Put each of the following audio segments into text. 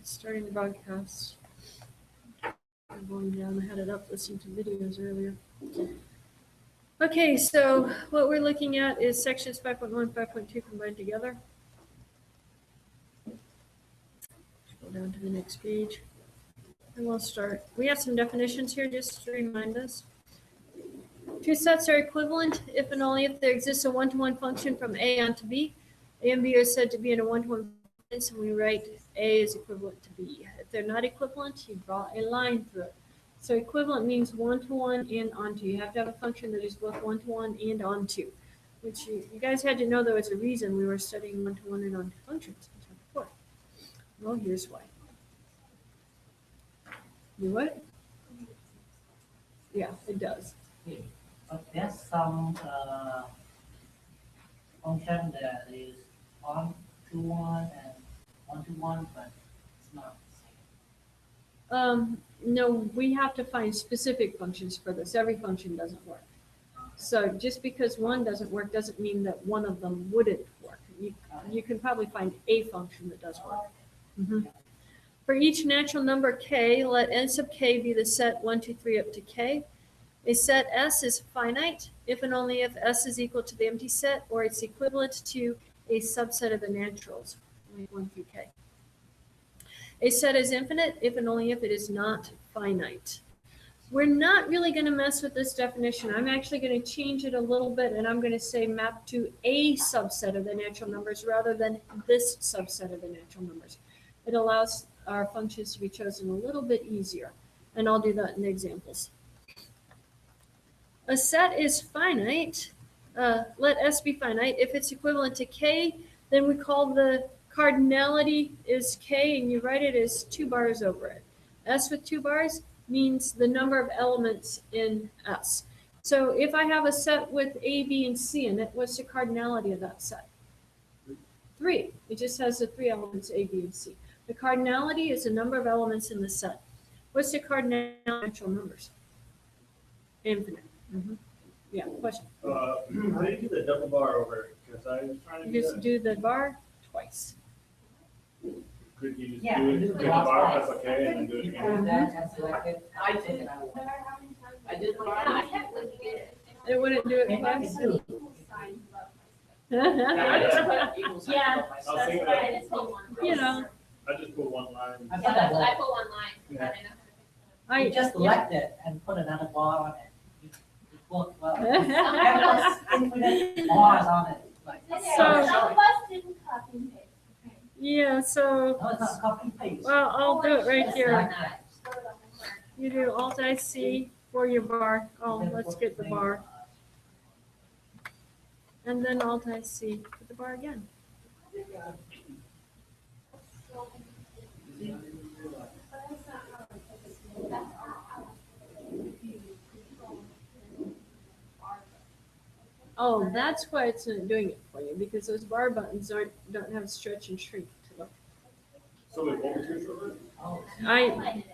Starting the broadcast. I'm going down. I had it up listening to videos earlier. Okay, so what we're looking at is sections 5.1, 5.2 combined together. Go down to the next page. And we'll start. We have some definitions here just to remind us. Two sets are equivalent if and only if there exists a one-to-one function from A onto B. A and B are said to be in a one-to-one balance, and we write A is equivalent to B. If they're not equivalent, you draw a line through it. So equivalent means one-to-one and onto. You have to have a function that is both one-to-one and onto, which you guys had to know there was a reason we were studying one-to-one and onto functions in chapter 4. Well, here's why. Do what? Yeah, it does. But there's some function that is on to one and one to one, but it's not the same. No, we have to find specific functions for this. Every function doesn't work. So just because one doesn't work doesn't mean that one of them wouldn't work. You can probably find a function that does work. Mm-hmm. For each natural number k, let n sub k be the set 1, 2, 3 up to k. A set S is finite if and only if S is equal to the empty set or it's equivalent to a subset of the naturals, 1 through k. A set is infinite if and only if it is not finite. We're not really going to mess with this definition. I'm actually going to change it a little bit, and I'm going to say map to a subset of the natural numbers rather than this subset of the natural numbers. It allows our functions to be chosen a little bit easier, and I'll do that in the examples. A set is finite. Let S be finite. If it's equivalent to K, then we call the cardinality is K, and you write it as 2 bars over it. S with 2 bars means the number of elements in S. So if I have a set with A, B, and C in it, what's the cardinality of that set? 3. It just has the 3 elements, A, B, and C. The cardinality is the number of elements in the set. What's the cardinality of natural numbers? Infinite. Mm-hmm. Yeah, question. How do you do the double bar over? Because I was trying to You just do the bar twice. Could you just Yeah, do it? do Do the the bar, bar press OK, and then do it You again? do that and select it. I did. I did. It wouldn't do it Maybe I twice. can do it. Yeah. I was thinking I that just put one. You know, I just put one line. I Yeah, put that's, a I bar. put one line. Yeah. You just select it and put another bar on it. It worked well. Have infinite bars on it. Like, So- Some of us didn't copy and paste. yeah, so, no, it's not copy and paste. well, I'll do it right Just here. like that. You do Alt-IC for your bar. Oh, let's get the bar. And then Alt-IC for the bar again. Oh, that's why it's not doing it for you, because those bar buttons don't have stretch and shrink to them. So wait, what was your short version? Oh, I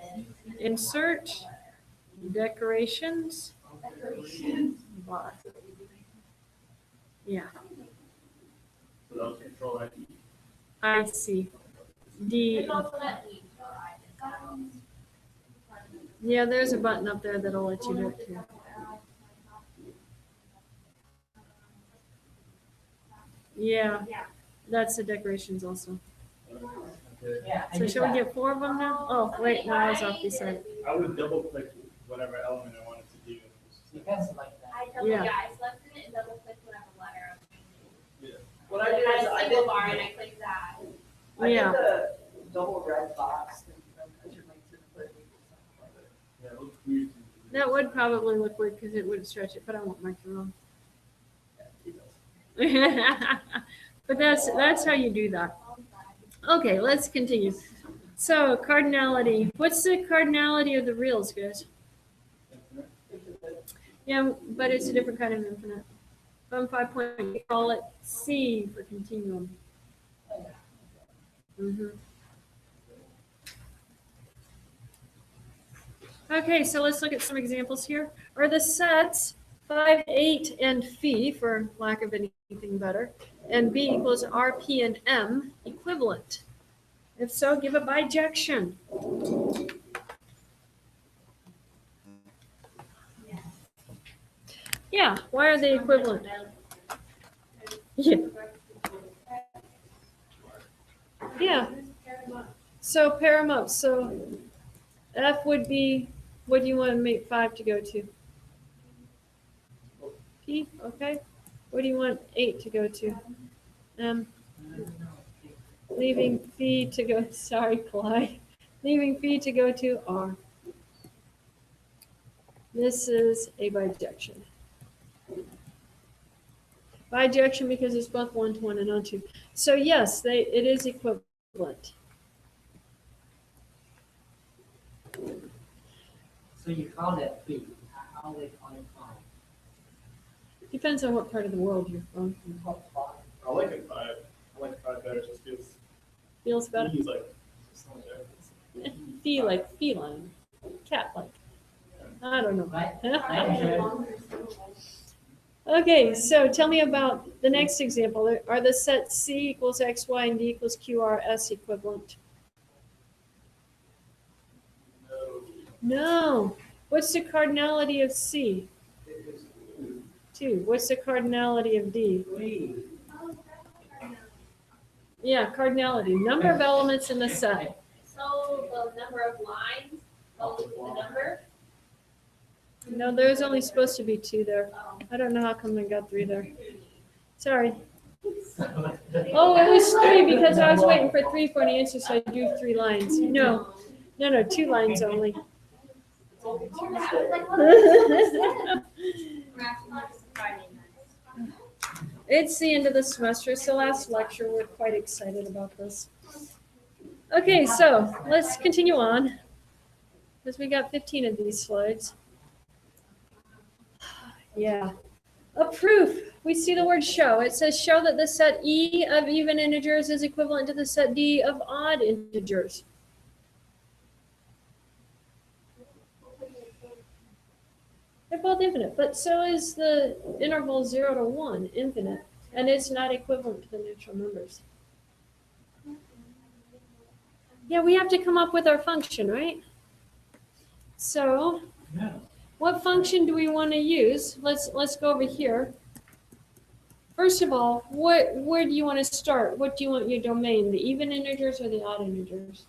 insert decorations bar. Yeah, So that was Control I. I see. D. Yeah, there's a button up there that'll let you do it too. Yeah, that's the decorations also. Okay. yeah. I So did shall we that. get 4 of them now? Oh, wait, no, I was off this side. I would double click whatever element I wanted to do. You can select that. Yeah. I selected it and double clicked whatever letter. What I did is I did bar and I clicked that. I did Yeah. the double red box. Yeah, it looks weird. That would probably look weird because it wouldn't stretch it, but I won't mark it wrong. But that's how you do that. Okay, let's continue. So cardinality. What's the cardinality of the reals, guys? Yeah, but it's a different kind of infinite. From 5 point, we call it C for continuum. Okay, so let's look at some examples here. Are the sets 5, 8, and phi, for lack of anything better, and B equals RP and M equivalent? If so, give a bijection. Yeah, why are they equivalent? Yeah. Yeah. So pair them up. So F would be, what do you want to make 5 to go to? P, okay. What do you want 8 to go to? Leaving phi to go, sorry, Clyde. Leaving phi to go to R. This is a bijection. Bijection because it's both 1-to-1 and onto. So yes, it is equivalent. So you call that B, how they call it five? Depends on what part of the world you're from. You call it five. I like it 5. I like 5 better just because Feels better. he's like, Fee like feline. Cat like. I don't know. Right? Right. Okay, so tell me about the next example. Are the sets C equals X, Y, and D equals Q, R, S equivalent? No. What's the cardinality of C? 2. What's the cardinality of D? 3. Yeah, cardinality. Number of elements in the set. So the number of lines goes with the number. No, there's only supposed to be 2 there. I don't know how come I got 3 there. Sorry. Oh, it was 3 because I was waiting for 3 for an answer, so I drew 3 lines. No, 2 lines only. It's the end of the semester. It's the last lecture. We're quite excited about this. Okay, so let's continue on because we got 15 of these slides. Yeah. A proof. We see the word show. It says show that the set E of even integers is equivalent to the set D of odd integers. They're both infinite, but so is the interval 0 to 1, infinite, and it's not equivalent to the natural numbers. Yeah, we have to come up with our function, right? So, what function do we want to use? Let's go over here. First of all, where do you want to start? What do you want your domain? The even integers or the odd integers?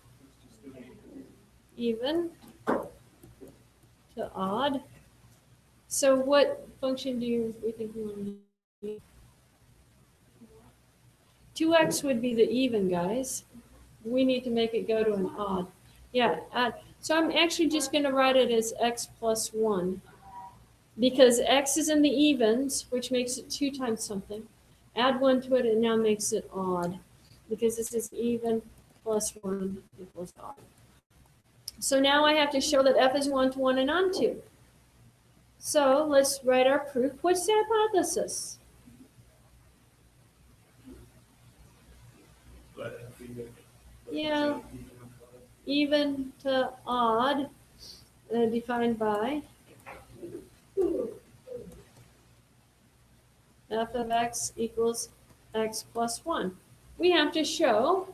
Even to odd. So what function do we think we want to use? 2x would be the even, guys. We need to make it go to an odd. Yeah, add. So I'm actually just going to write it as x plus 1. Because x is in the evens, which makes it 2 times something. Add 1 to it, and now makes it odd. Because this is even plus 1 equals odd. So now I have to show that f is 1-to-1 and onto. So let's write our proof. What's the hypothesis? Yeah, even to odd, defined by f of x equals x plus 1. We have to show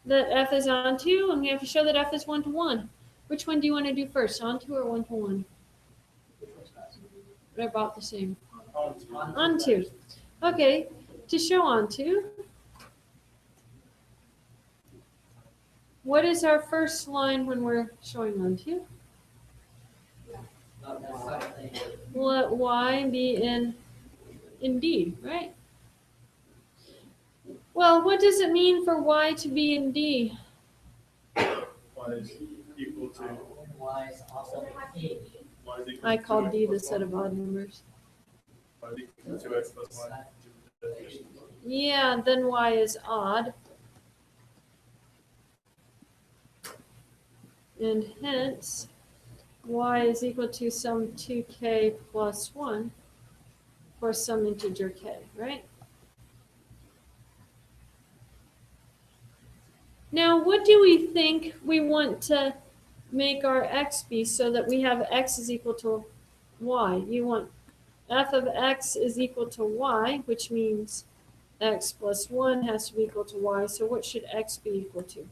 that f is onto, and we have to show that f is 1-to-1. Which one do you want to do first, onto or 1-to-1? They're about the same. Onto. Okay, to show onto, what is our first line when we're showing onto? Let y be in D, right? Well, what does it mean for y to be in D? Y is equal to, Y is also A. Y is equal I to called 2x D the plus set 1. of odd numbers. Y is equal to 2x plus 1. Yeah, then y is odd. And hence, y is equal to some 2k plus 1 for some integer k, right? Now, what do we think we want to make our x be so that we have x is equal to y? You want f of x is equal to y, which means x plus 1 has to be equal to y. So what should x be equal to?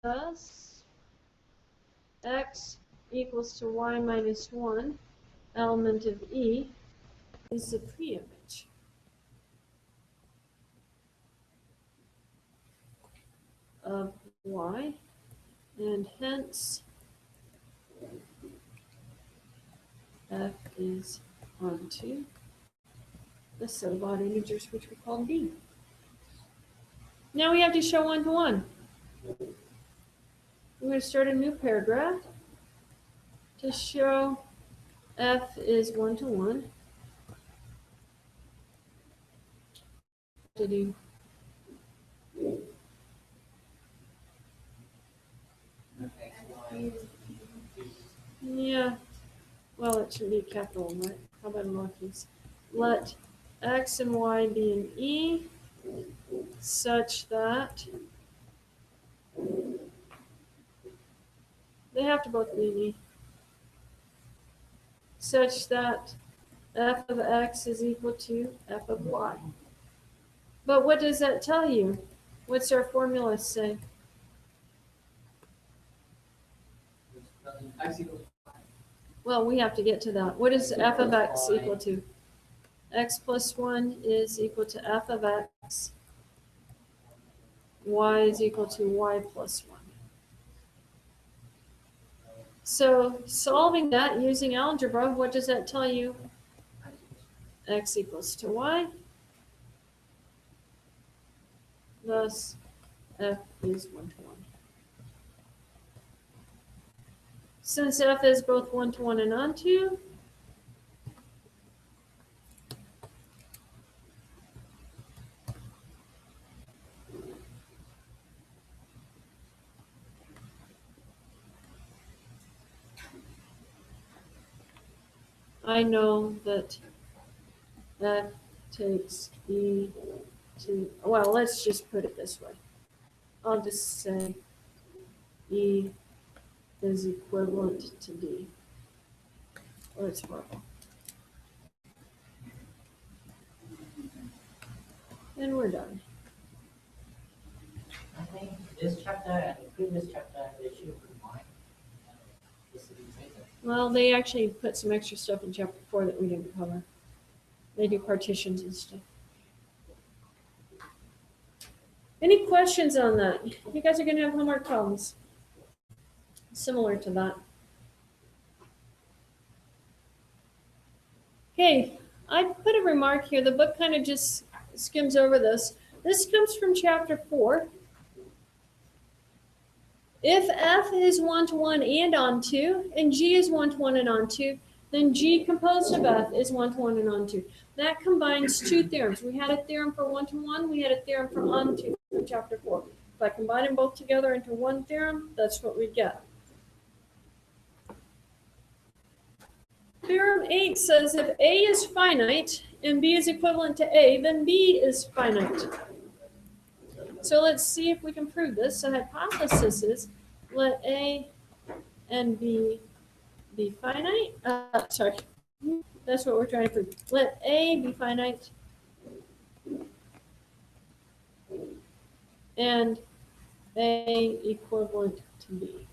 thus x equals to y minus 1 element of E is the preimage. Of y, and hence f is onto the set of odd integers which we call D. Now we have to show one-to-one. We're going to start a new paragraph to show f is one-to-one. To do yeah, well, it should be a capital, right? How about in lowercase? Let x and y be in E such that they have to both be in E, such that f of x is equal to f of y. But what does that tell you? What's our formula say? X equals Well, we have to get to that. What is f of x equal to? X plus 1 is equal to f of x. Y is equal to y plus 1. So solving that using algebra, what does that tell you? X equals to y. Thus, f is 1-to-1. Since f is both 1-to-1 and onto, I know that f takes E to, well, let's just put it this way. I'll just say E is equivalent to D. Oh, it's horrible. And we're done. I think this chapter and the previous chapter, they should combine. This would be better. Well, they actually put some extra stuff in chapter 4 that we didn't cover. They do partitions and stuff. Any questions on that? You guys are going to have homework problems similar to that. Okay, I put a remark here. The book kind of just skims over this. This comes from chapter 4. If f is 1-to-1 and onto, and g is 1-to-1 and onto, then g composed of f is 1-to-1 and onto. That combines two theorems. We had a theorem for 1-to-1, we had a theorem for onto from chapter 4. If I combine them both together into one theorem, that's what we get. Theorem 8 says if A is finite and B is equivalent to A, then B is finite. So let's see if we can prove this. The hypothesis is let A and B be finite. Sorry, that's what we're trying to prove. Let A be finite and A equivalent to B.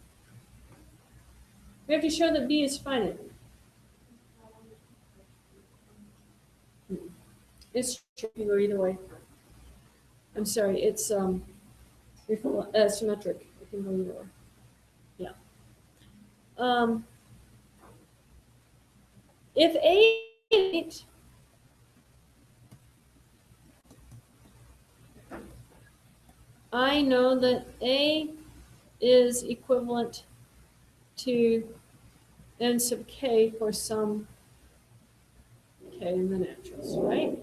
We have to show that B is finite. It's true, you go either way. I'm sorry, it's symmetric. It can go either way. Yeah. If A is I know that A is equivalent to n sub k for some k in the naturals, right?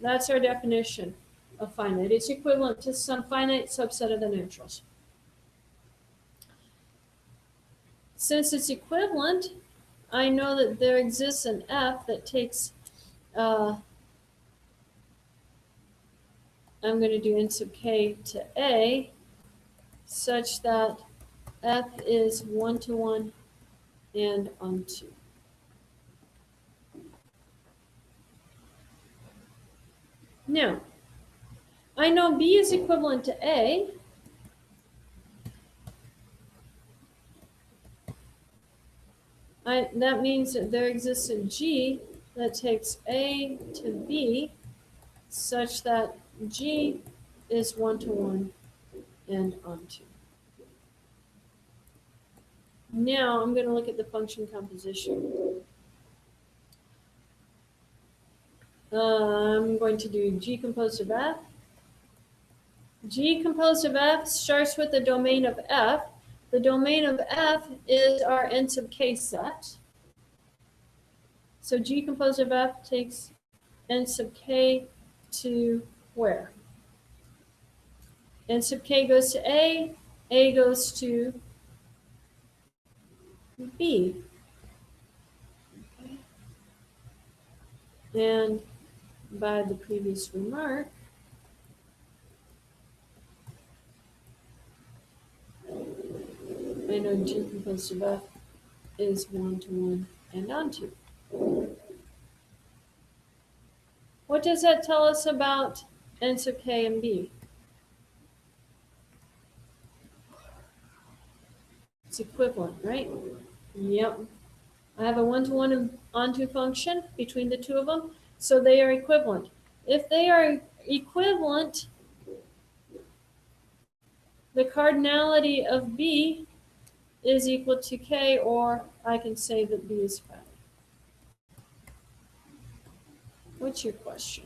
That's our definition of finite. It's equivalent to some finite subset of the naturals. Since it's equivalent, I know that there exists an f that takes, I'm going to do n sub k to a, such that f is 1-to-1 and onto. Now, I know B is equivalent to A, That means that there exists a G that takes A to B such that G is 1-to-1 and onto. Now I'm going to look at the function composition. I'm going to do G composed of F. G composed of F starts with the domain of F. The domain of F is our n sub k set. So G composed of F takes n sub k to where? N sub k goes to A goes to B. And by the previous remark, I know G composed of F is 1-to-1 and onto. What does that tell us about n sub k and B? It's equivalent, right? Yep. I have a 1-to-1 and onto function between the two of them, so they are equivalent. If they are equivalent, the cardinality of B is equal to K, or I can say that B is finite. What's your question?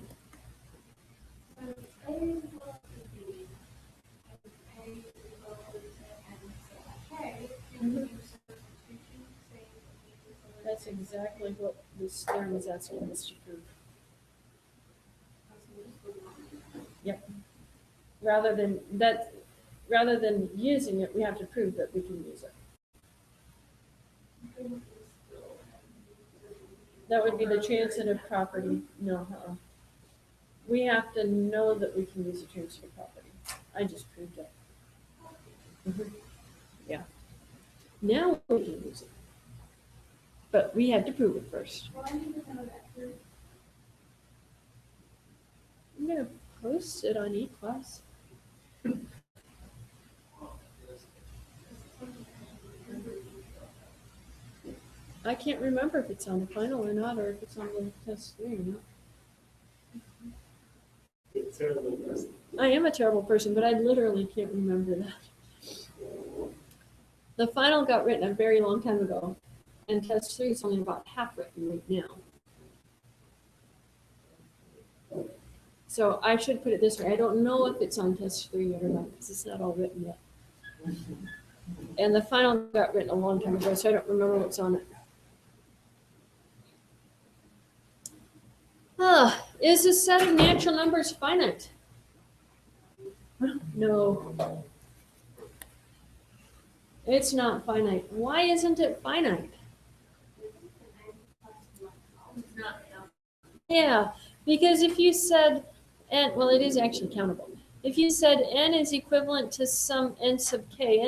That's exactly what this theorem is asking us to prove. Yep. Rather than using it, we have to prove that we can use it. That would be the transitive property. No, we have to know that we can use the transitive property. I just proved it. Yeah. Now we can use it. But we had to prove it first. I'm going to post it on eClass. I can't remember if it's on the final or not, or if it's on the test 3 or not. Terrible person. I am a terrible person, but I literally can't remember that. The final got written a very long time ago, and test 3 is only about half written right now. So I should put it this way. I don't know if it's on test 3 yet or not, because it's not all written yet. And the final got written a long time ago, so I don't remember what's on it. Is a set of natural numbers finite? No. It's not finite. Why isn't it finite? Yeah, because if you said n, well, it is actually countable. If you said n is equivalent to some n sub k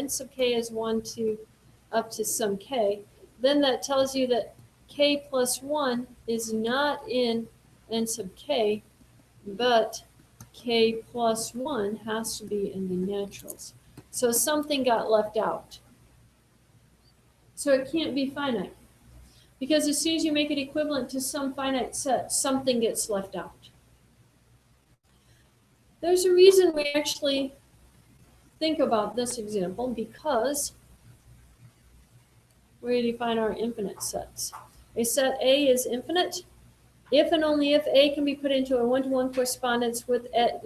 is 1 to up to some k, then that tells you that k plus 1 is not in n sub k, but k plus 1 has to be in the naturals. So something got left out. So it can't be finite. Because as soon as you make it equivalent to some finite set, something gets left out. There's a reason we actually think about this example, because we define our infinite sets. A set A is infinite if and only if A can be put into a 1-to-1 correspondence with at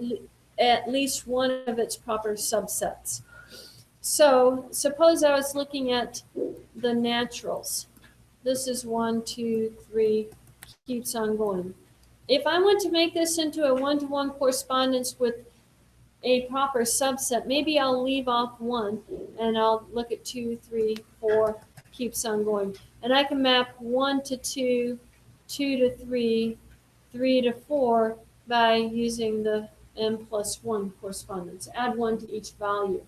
least one of its proper subsets. So suppose I was looking at the naturals. This is 1, 2, 3, keeps on going. If I want to make this into a 1-to-1 correspondence with a proper subset, maybe I'll leave off 1 and I'll look at 2, 3, 4, keeps on going. And I can map 1 to 2, 2 to 3, 3 to 4 by using the n plus 1 correspondence. Add 1 to each value.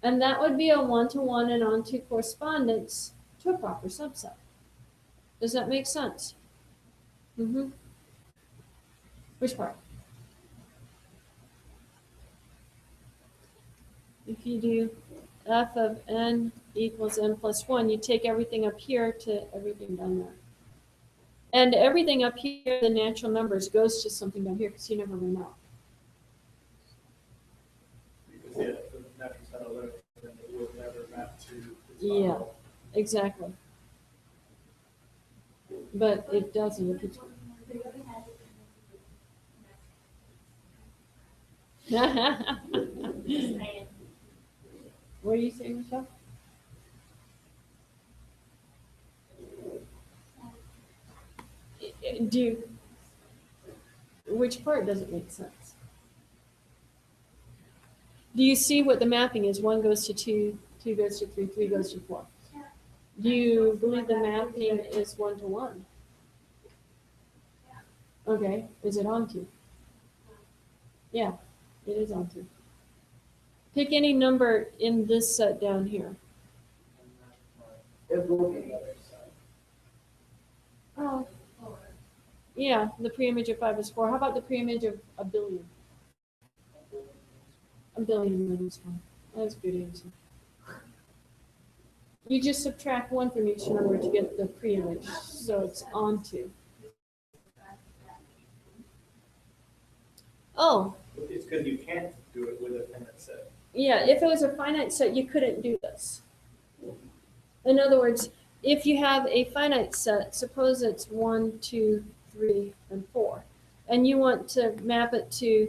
And that would be a 1-to-1 and onto correspondence to a proper subset. Does that make sense? Mm-hmm. Which part? If you do f of n equals n plus 1. You take everything up here to everything down there. And everything up here, the natural numbers, goes to something down here because you never run out. Because, yeah, the natural set of limits, then it will never map to. its Yeah. final. Exactly. But it doesn't. It keeps... What are you saying, Michelle? Do you, which part doesn't make sense? Do you see what the mapping is? 1 goes to 2, 2 goes to 3, 3 goes to 4. Do you believe the mapping is 1 to 1? Okay, is it onto? Yeah, it is onto. Pick any number in this set down here. It will be the other side. Oh. Yeah, the preimage of 5 is 4. How about the preimage of a billion? A billion is 1. That's a good answer. You just subtract 1 from each number to get the preimage, so it's onto. Oh, It's because you can't do it with a finite set. yeah, if it was a finite set, you couldn't do this. In other words, if you have a finite set, suppose it's 1, 2, 3, and 4, and you want to map it to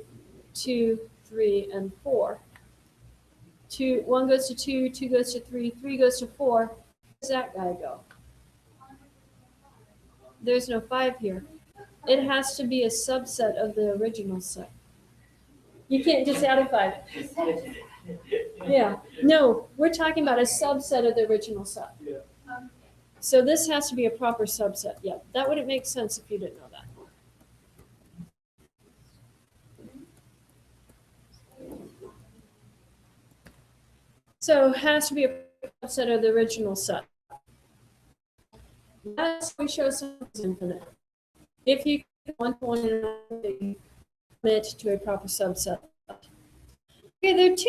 2, 3, and 4. 1 goes to 2, 2 goes to 3, 3 goes to 4. Where does that guy go? There's no 5 here. It has to be a subset of the original set. You can't just add a 5. Yeah. No, we're talking about a subset of the original set. Yeah. So this has to be a proper subset. Yeah, that wouldn't make sense if you didn't know that. So it has to be a subset of the original set. That's we show something's infinite. If you one-to-one and commit to a proper subset. Okay, there are 2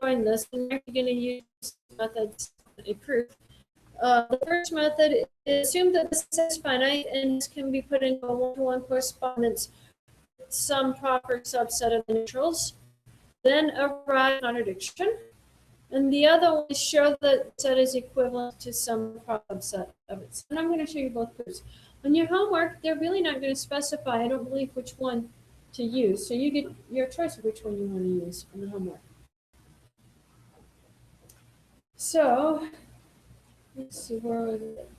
in this, and we're going to use methods a proof. The first method is assume that the set is finite and this can be put into a one-to-one correspondence with some proper subset of the neutrals. Then arrive at contradiction. And the other one is show that set is equivalent to some subset of it. And I'm going to show you both proofs. On your homework, they're really not going to specify, I don't believe, which one to use. So you get your choice of which one you want to use on the homework. So, let's see, where was it?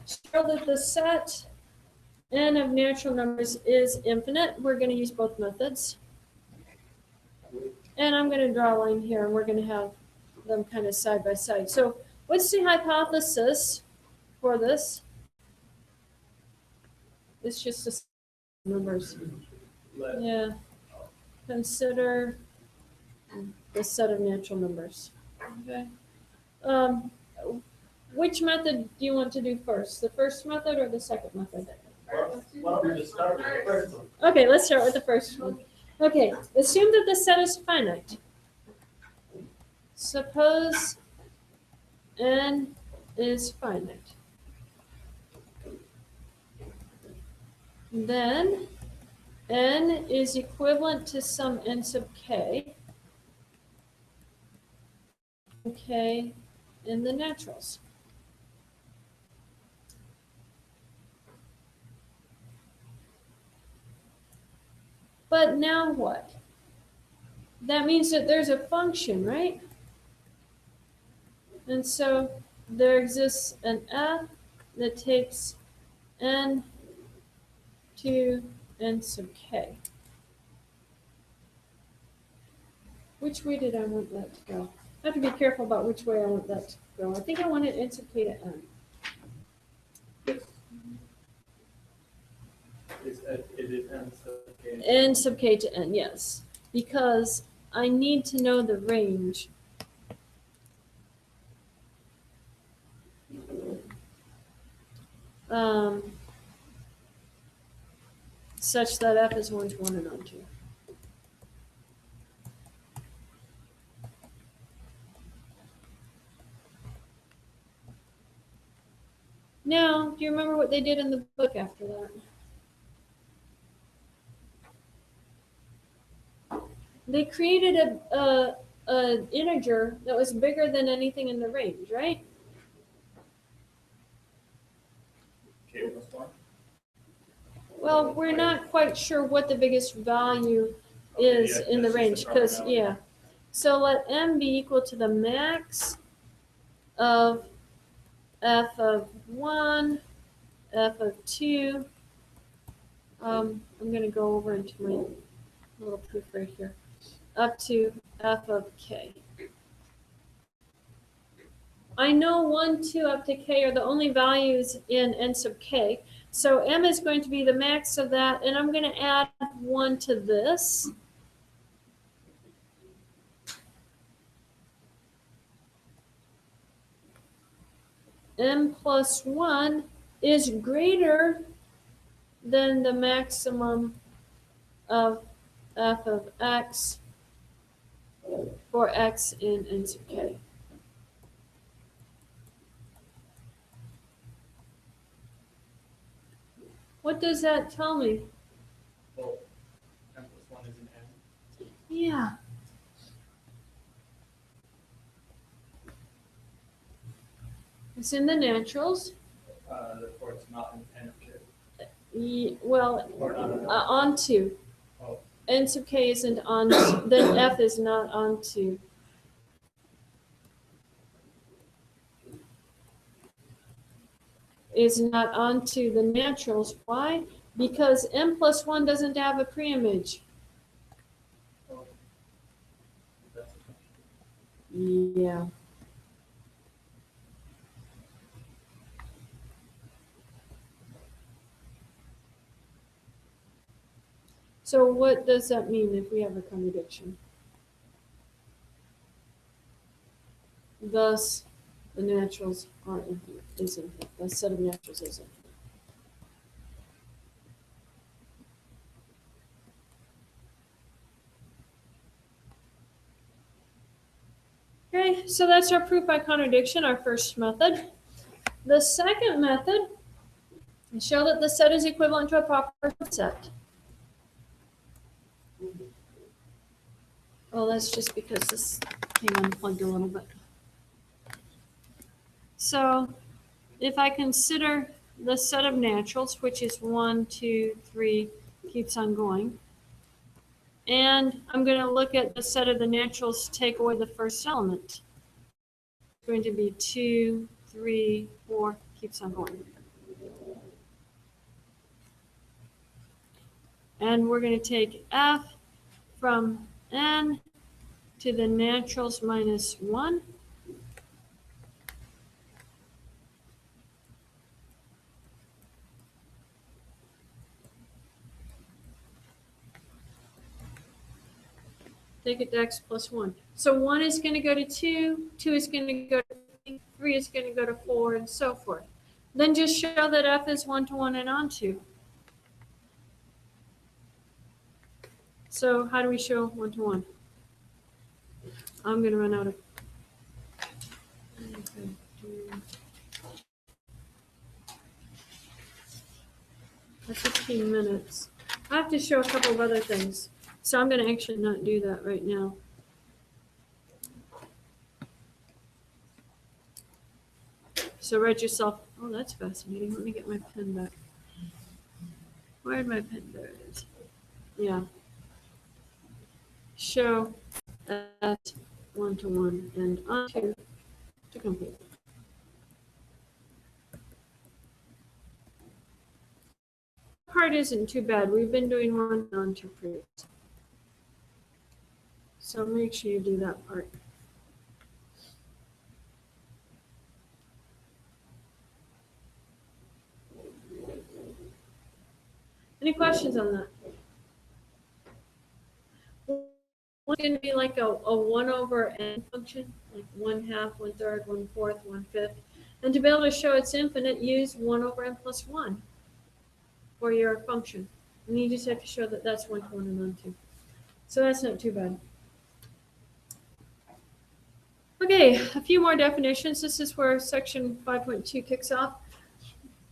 Show that the set n of natural numbers is infinite. We're going to use both methods. And I'm going to draw a line here, and we're going to have them kind of side by side. So what's the hypothesis for this? It's just the numbers. Yeah. Consider the set of natural numbers. Okay. Which method do you want to do first? The first method or the second method? Why don't we just start with the first one? Okay, let's start with the first one. Okay, assume that the set is finite. Suppose n is finite. Then n is equivalent to some n sub k, k in the naturals. But now what? That means that there's a function, right? And so there exists an f that takes n to n sub k. Which way did I want that to go? I have to be careful about which way I want that to go. I think I want it n sub k to n. It is n sub k. N sub k to n, yes. Because I need to know the range. Such that f is 1 to 1 and on 2. No, do you remember what they did in the book after that? They created a integer that was bigger than anything in the range, right? K plus one. Well, we're not quite sure what the biggest value Okay, is yeah, in the that's just range, proper because, value. yeah. So let m be equal to the max of f of 1, f of 2. I'm going to go over into my little proof right here, up to f of k. I know 1, 2 up to k are the only values in n sub k. So m is going to be the max of that, and I'm going to add 1 to this. M plus 1 is greater than the maximum of f of x for x in n sub k. What does that tell me? Well, n plus one is an n. Yeah. It's in the naturals. Therefore it's not an n of k. Well, Or not an onto. Oh. N sub k isn't on, then f is not onto. Is not onto the naturals. Why? Because m plus 1 doesn't have a preimage. Oh. That's Yeah. So what does that mean if we have a contradiction? Thus, the naturals are infinite, is infinite. The set of naturals is infinite. Okay, so that's our proof by contradiction, our first method. The second method is show that the set is equivalent to a proper subset. Well, that's just because this came unplugged a little bit. So if I consider the set of naturals, which is 1, 2, 3, keeps on going, and I'm going to look at the set of the naturals to take away the first element. It's going to be 2, 3, 4, keeps on going. And we're going to take f from n to the naturals minus 1. Take it to x plus 1. So 1 is going to go to 2, 2 is going to go to 3, 3 is going to go to 4, and so forth. Then just show that f is 1 to 1 and onto. So how do we show 1 to 1? I'm going to run out of... That's 15 minutes. I have to show a couple of other things. So I'm going to actually not do that right now. So write yourself, oh, that's fascinating. Let me get my pen back. Where'd my pen? There it is. Yeah. Show at 1 to 1 and onto to complete. Part isn't too bad. We've been doing 1 onto proofs. So make sure you do that part. Any questions on that? It's going to be like a 1 over n function, like 1/2, 1/3, 1/4, 1/5. And to be able to show it's infinite, use 1 over n plus 1 for your function. And you just have to show that that's 1 to 1 and onto. So that's not too bad. Okay, a few more definitions. This is where section 5.2 kicks off.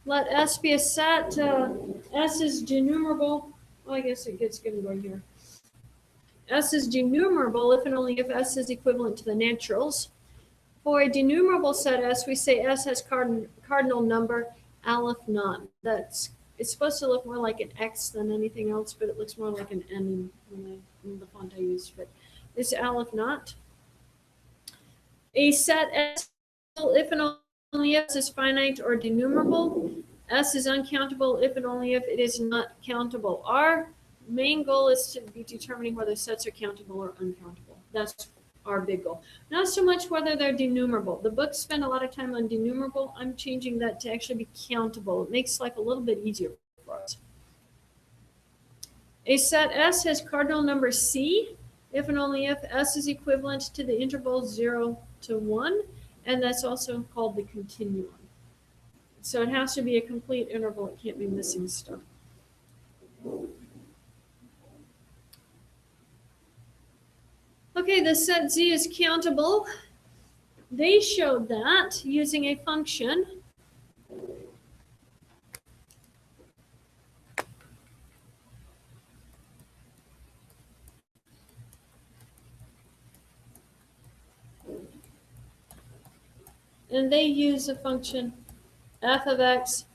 Let S be a set. S is denumerable. Well, I guess it gets going to go here. S is denumerable if and only if S is equivalent to the naturals. For a denumerable set S, we say S has cardinal number aleph naught. It's supposed to look more like an X than anything else, but it looks more like an N in the font I use. But it's aleph naught. A set S, if and only if S is finite or denumerable. S is uncountable if and only if it is not countable. Our main goal is to be determining whether sets are countable or uncountable. That's our big goal. Not so much whether they're denumerable. The books spend a lot of time on denumerable. I'm changing that to actually be countable. It makes life a little bit easier for us. A set S has cardinal number C if and only if S is equivalent to the interval 0 to 1, and that's also called the continuum. So it has to be a complete interval. It can't be missing stuff. Okay, the set Z is countable. They showed that using a function. And they use a function f of x.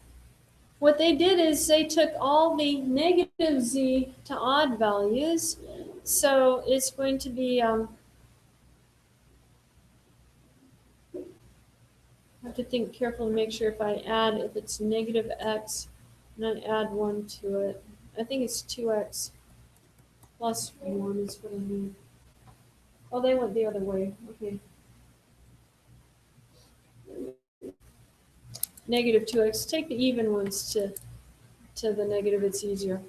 What they did is they took all the negative z to odd values. So it's going to be, I have to think carefully, make sure if it's negative x, and I add 1 to it. I think it's 2x plus 1 is what I mean. Oh, they went the other way. Okay. Negative 2x. Take the even ones to the negative, it's easier.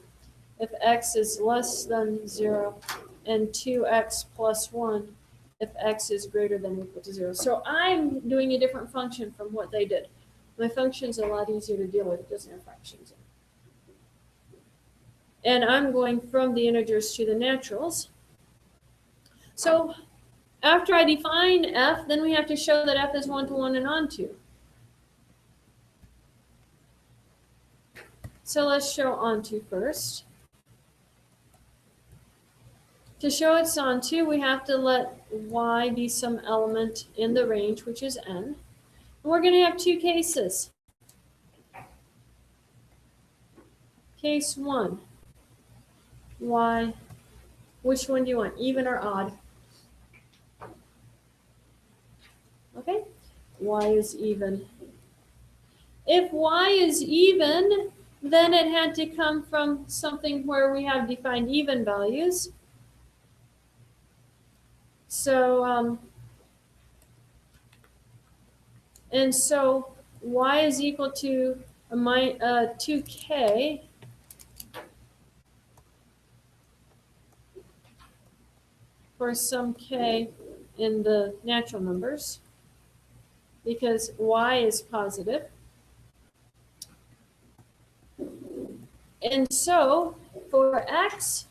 If x is less than 0, and 2x plus 1 if x is greater than or equal to 0. So I'm doing a different function from what they did. My function's a lot easier to deal with. It doesn't have fractions in it. And I'm going from the integers to the naturals. So after I define f, then we have to show that f is 1 to 1 and onto. So let's show onto first. To show it's onto, we have to let y be some element in the range, which is n. And we're going to have two cases. Case 1, y. Which one do you want, even or odd? Okay, y is even. If y is even, then it had to come from something where we have defined even values. So, and so y is equal to 2k for some k in the natural numbers, because y is positive. And so for x,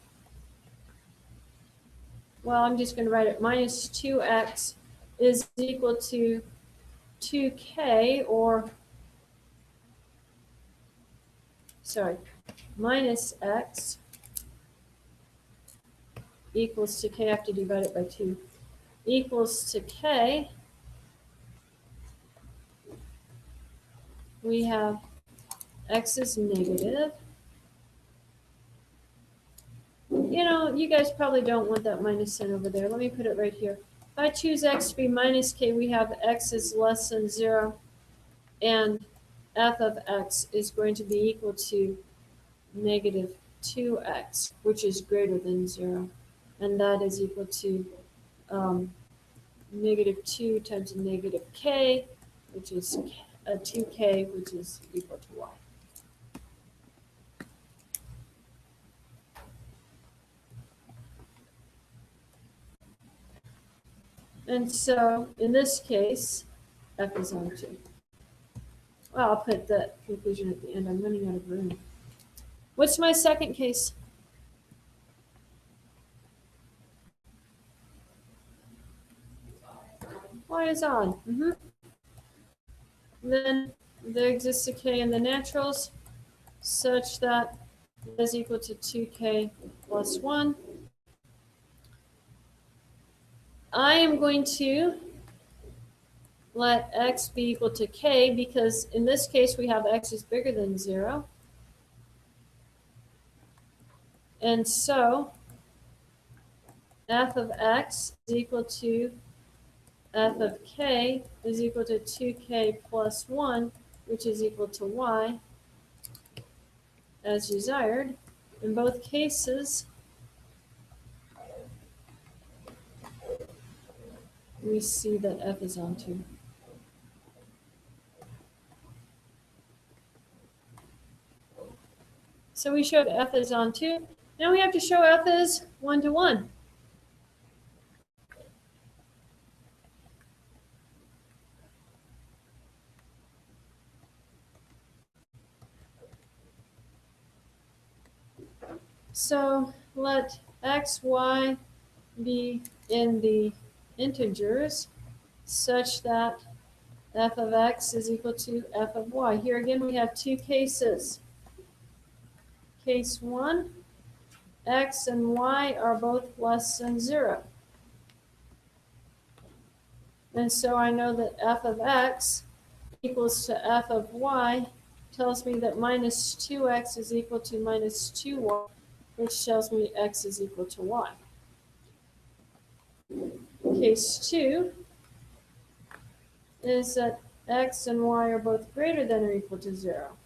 well, I'm just going to write it, minus 2x is equal to 2k, or, sorry, minus x equals to k, I have to divide it by 2, equals to k. We have x is negative. You know, you guys probably don't want that minus sign over there. Let me put it right here. If I choose x to be minus k, we have x is less than 0, and f of x is going to be equal to negative 2x, which is greater than 0. And that is equal to negative 2 times negative k, which is 2k, which is equal to y. And so in this case, f is onto. Well, I'll put the conclusion at the end. I'm running out of room. What's my second case? Y is odd. Then there exists a k in the naturals such that is equal to 2k plus 1. I am going to let x be equal to k because in this case we have x is bigger than 0. And so f of x is equal to f of k is equal to 2k plus 1, which is equal to y, as desired. In both cases, we see that f is onto. So we showed f is onto. Now we have to show f is 1 to 1. So let x, y be in the integers such that f of x is equal to f of y. Here again we have two cases. Case 1, x and y are both less than 0. And so I know that f of x equals to f of y tells me that minus 2x is equal to minus 2y, which tells me x is equal to y. Case 2 is that x and y are both greater than or equal to 0.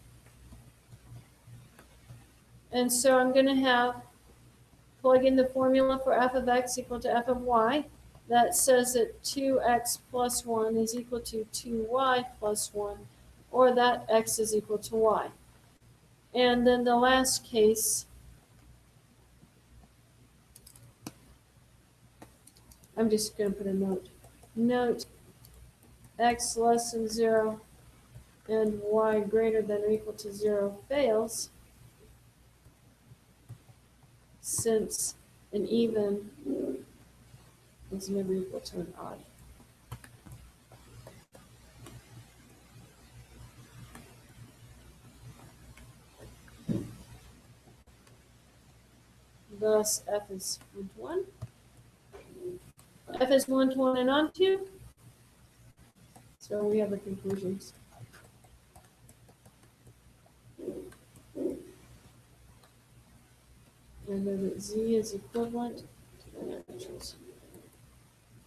And so I'm going to plug in the formula for f of x equal to f of y. That says that 2x plus 1 is equal to 2y plus 1, or that x is equal to y. And then the last case, I'm just going to put a note. Note x less than 0 and y greater than or equal to 0 fails, since an even is never equal to an odd. Thus, f is 1 to 1. F is 1 to 1 and onto. So we have the conclusions. And then that z is equivalent to the naturals.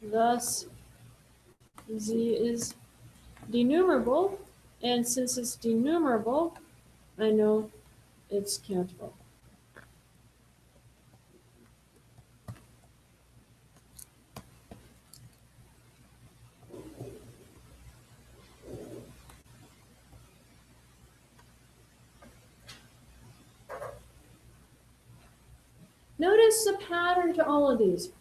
Thus, z is denumerable, and since it's denumerable, I know it's countable. Notice the pattern to all of these.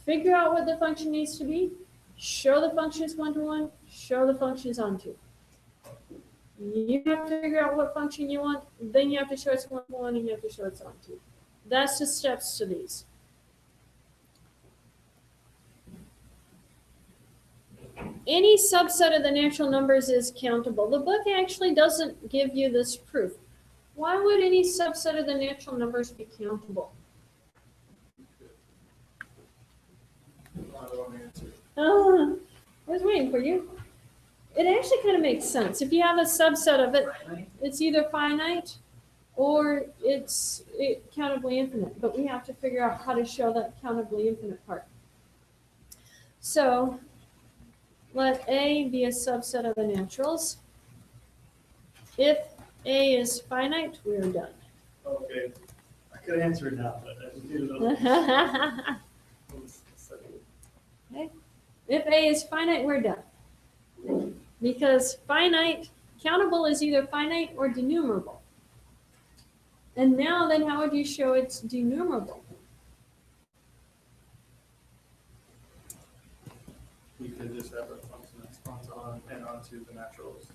Figure out what the function needs to be, show the function is 1 to 1, show the function is onto. You have to figure out what function you want, then you have to show it's 1 to 1, and you have to show it's onto. That's the steps to these. Any subset of the natural numbers is countable. The book actually doesn't give you this proof. Why would any subset of the natural numbers be countable? I was waiting for you. It actually kind of makes sense. If you have a subset of it, it's either finite or it's countably infinite. But we have to figure out how to show that countably infinite part. So let A be a subset of the naturals. If A is finite, we are done. Okay, I could answer it now, but I just did it. Okay. If A is finite, we're done. Because finite, countable is either finite or denumerable. And now then how would you show it's denumerable? We could just have a function that spawns on and onto the naturals.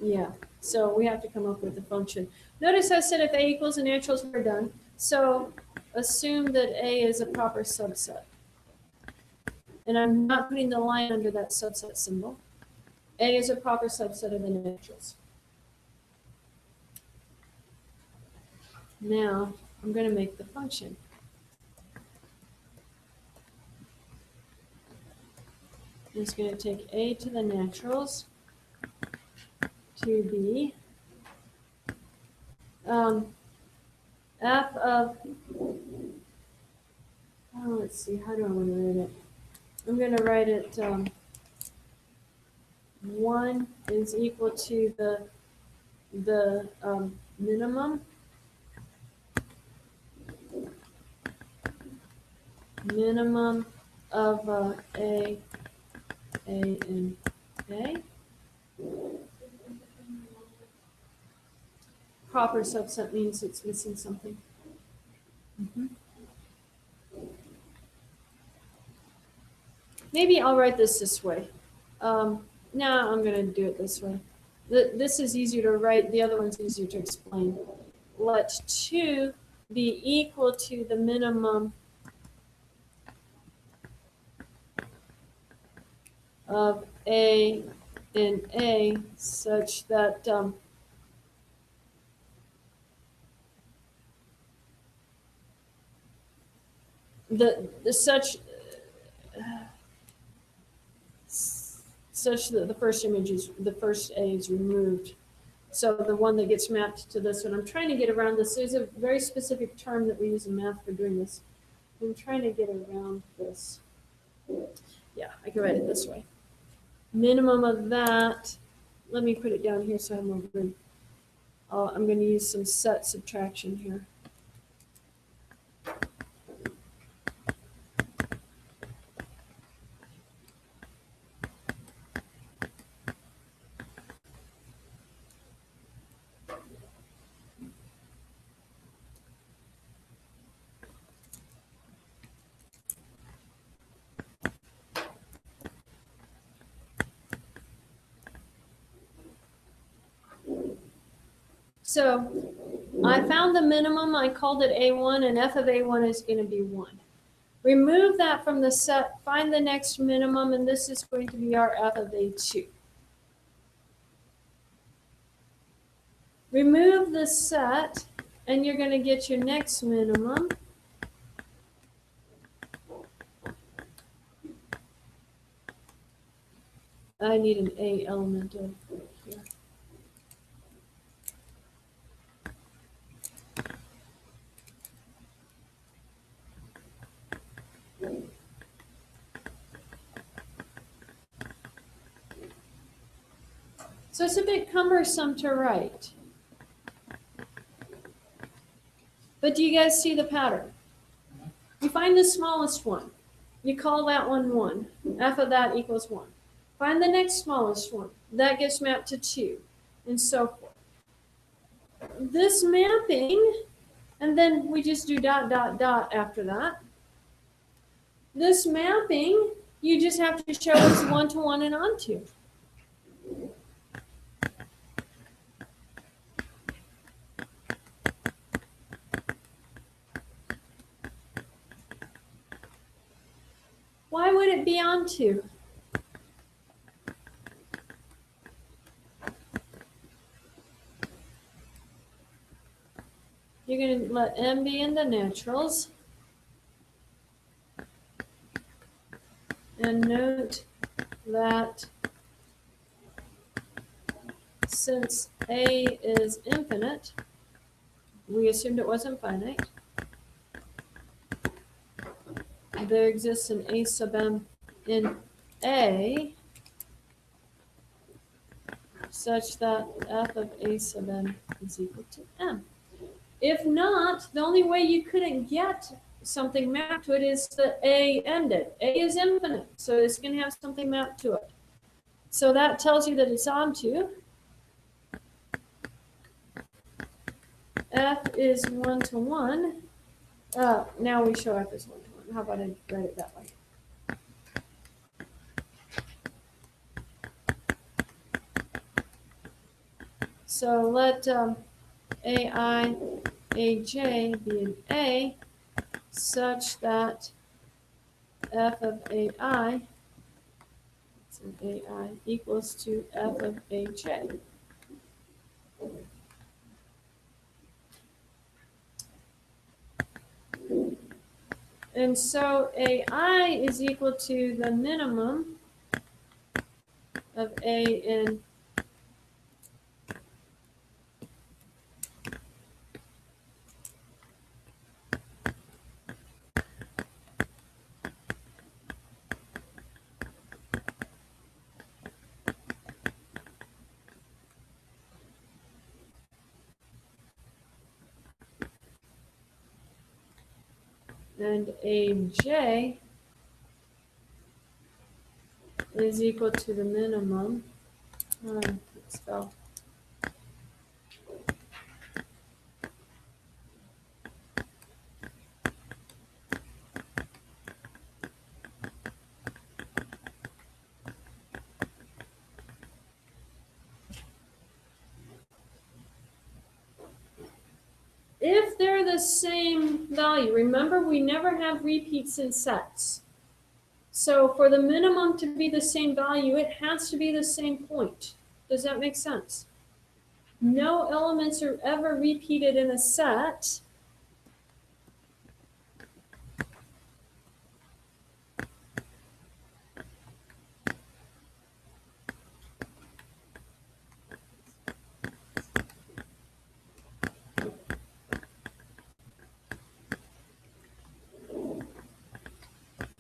Yeah, so we have to come up with a function. Notice I said if A equals the naturals, we're done. So assume that A is a proper subset. And I'm not putting the line under that subset symbol. A is a proper subset of the naturals. Now, I'm going to make the function. It's going to take A to the naturals to be f of, let's see, how do I want to write it? I'm going to write it 1 is equal to the minimum of A, and A. Proper subset means it's missing something. Maybe I'll write this way. No, I'm going to do it this way. This is easier to write. The other one's easier to explain. Let 2 be equal to the minimum of A and A such that such that the first A is removed. So the one that gets mapped to this one. I'm trying to get around this. There's a very specific term that we use in math for doing this. I'm trying to get around this. Yeah, I can write it this way. Minimum of that, let me put it down here so I have more room. I'm going to use some set subtraction here. So I found the minimum, I called it A1, and f of A1 is going to be 1. Remove that from the set, find the next minimum, and this is going to be our f of A2. Remove the set, and you're going to get your next minimum. I need an A element of here. So it's a bit cumbersome to write. But do you guys see the pattern? You find the smallest one. You call that one 1. F of that equals 1. Find the next smallest one. That gets mapped to 2, and so forth. This mapping, and then we just do ... after that. This mapping, you just have to show it's 1 to 1 and onto. Why would it be onto? You're going to let M be in the naturals. And note that since A is infinite, we assumed it wasn't finite. There exists an A sub M in A such that f of A sub M is equal to M. If not, the only way you couldn't get something mapped to it is the A ended. A is infinite, so it's going to have something mapped to it. So that tells you that it's onto. F is 1 to 1. Now we show F is 1 to 1. How about I write it that way? So let AI, AJ be an A such that f of AI So AI equals to f of aj. And so AI is equal to the minimum of A in and AJ is equal to the minimum. Spell. If they're the same value, remember we never have repeats in sets. So for the minimum to be the same value, it has to be the same point. Does that make sense? No elements are ever repeated in a set.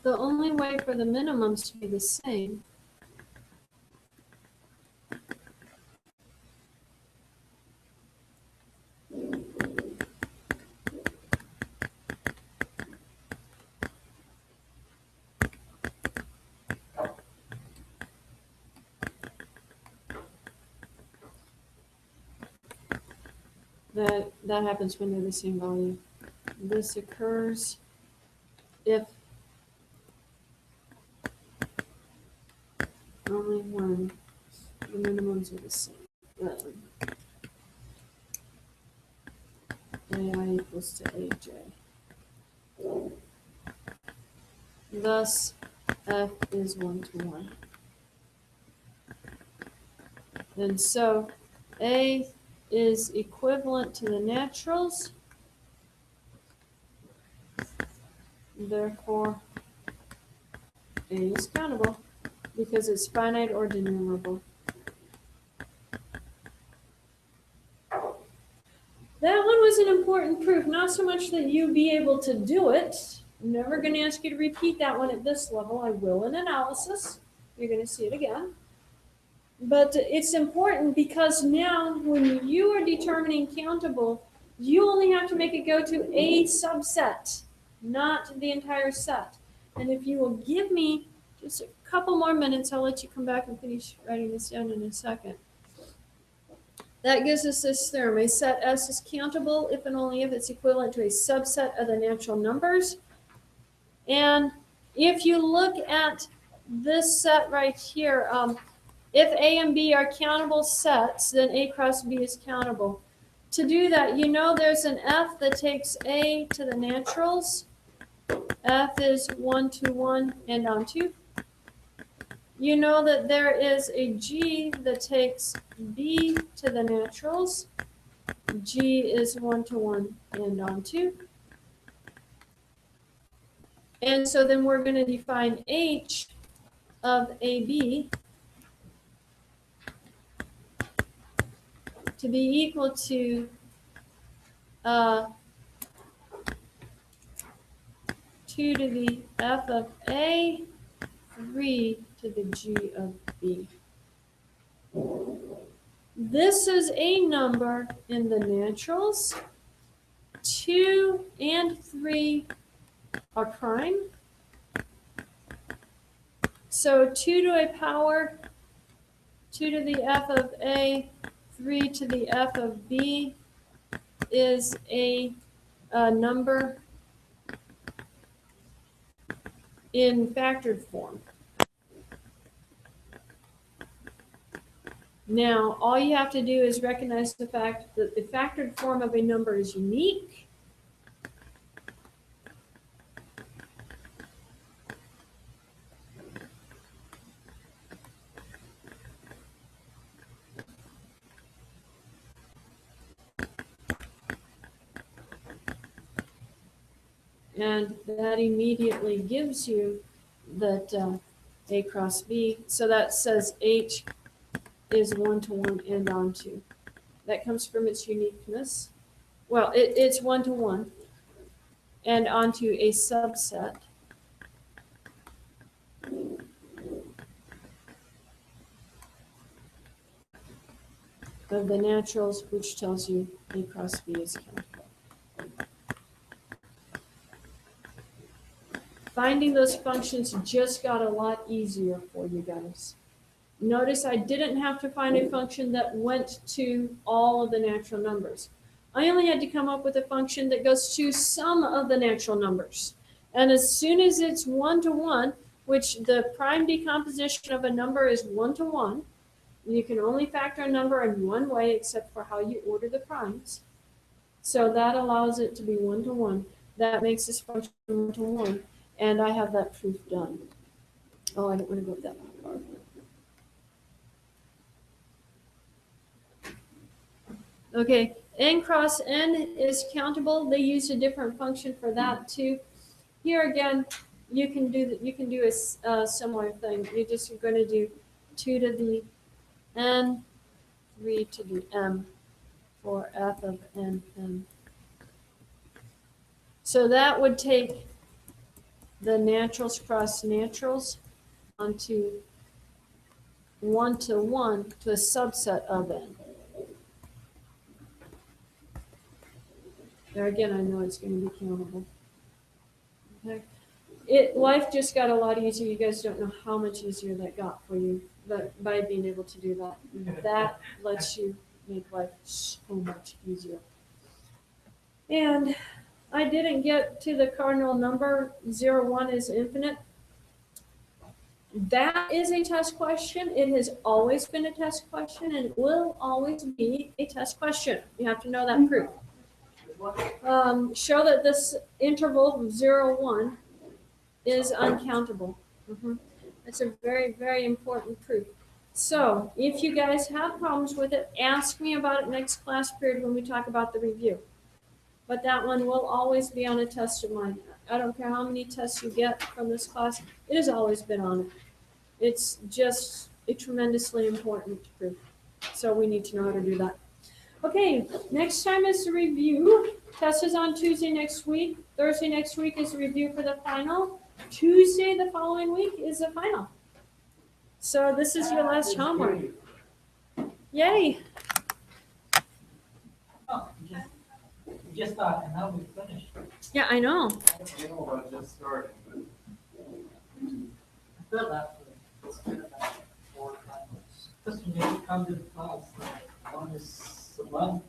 The only way for the minimums to be the same that happens when they're the same value. This occurs if only when the minimums are the same. AI equals to AJ. Thus, F is 1 to 1. And so A is equivalent to the naturals. Therefore, A is countable because it's finite or denumerable. That one was an important proof, not so much that you be able to do it. I'm never going to ask you to repeat that one at this level. I will in analysis. You're going to see it again. But it's important because now when you are determining countable, you only have to make it go to a subset, not the entire set. And if you will give me just a couple more minutes, I'll let you come back and finish writing this down in a second. That gives us this theorem. A set S is countable if and only if it's equivalent to a subset of the natural numbers. And if you look at this set right here, if A and B are countable sets, then A cross B is countable. To do that, you know there's an F that takes A to the naturals. F is 1 to 1 and on 2. You know that there is a G that takes B to the naturals. G is 1 to 1 and on 2. And so then we're going to define H of AB to be equal to 2 to the F of A, 3 to the G of B. This is a number in the naturals. 2 and 3 are prime. So 2 to a power, 2 to the F of A, 3 to the F of B is a number in factored form. Now, all you have to do is recognize the fact that the factored form of a number is unique. And that immediately gives you that A cross B. So that says H is 1-to-1 and onto. That comes from its uniqueness. Well, it's 1-to-1 and onto a subset of the naturals, which tells you A cross B is countable. Finding those functions just got a lot easier for you guys. Notice I didn't have to find a function that went to all of the natural numbers. I only had to come up with a function that goes to some of the natural numbers. And as soon as it's 1-to-1, which the prime decomposition of a number is 1-to-1, you can only factor a number in one way except for how you order the primes. So that allows it to be 1-to-1. That makes this function 1-to-1. And I have that proof done. Oh, I don't want to go that far. Okay, n cross n is countable. They use a different function for that too. Here again, you can do a similar thing. You're just going to do 2 to the n, 3 to the m for f of n. So that would take the naturals cross naturals onto 1-to-1 to a subset of n. There again, I know it's going to be countable. Okay. Life just got a lot easier. You guys don't know how much easier that got for you, but by being able to do that, that lets you make life so much easier. And I didn't get to the cardinal number. 0, 1 is infinite. That is a test question. It has always been a test question, and it will always be a test question. You have to know that proof. Show that this interval from 0, 1 is uncountable. That's a very, very important proof. So if you guys have problems with it, ask me about it next class period when we talk about the review. But that one will always be on a test of mine. I don't care how many tests you get from this class, it has always been on it. It's just a tremendously important proof. So we need to know how to do that. Okay, next time is the review. Test is on Tuesday next week. Thursday next week is the review for the final. Tuesday the following week is the final. So this is your last homework. Yay! Oh, you just thought, and now we finished. Yeah, I know. I know about just starting, but I feel that it's been about 4 times. Because when you come to the class, like, one is 11,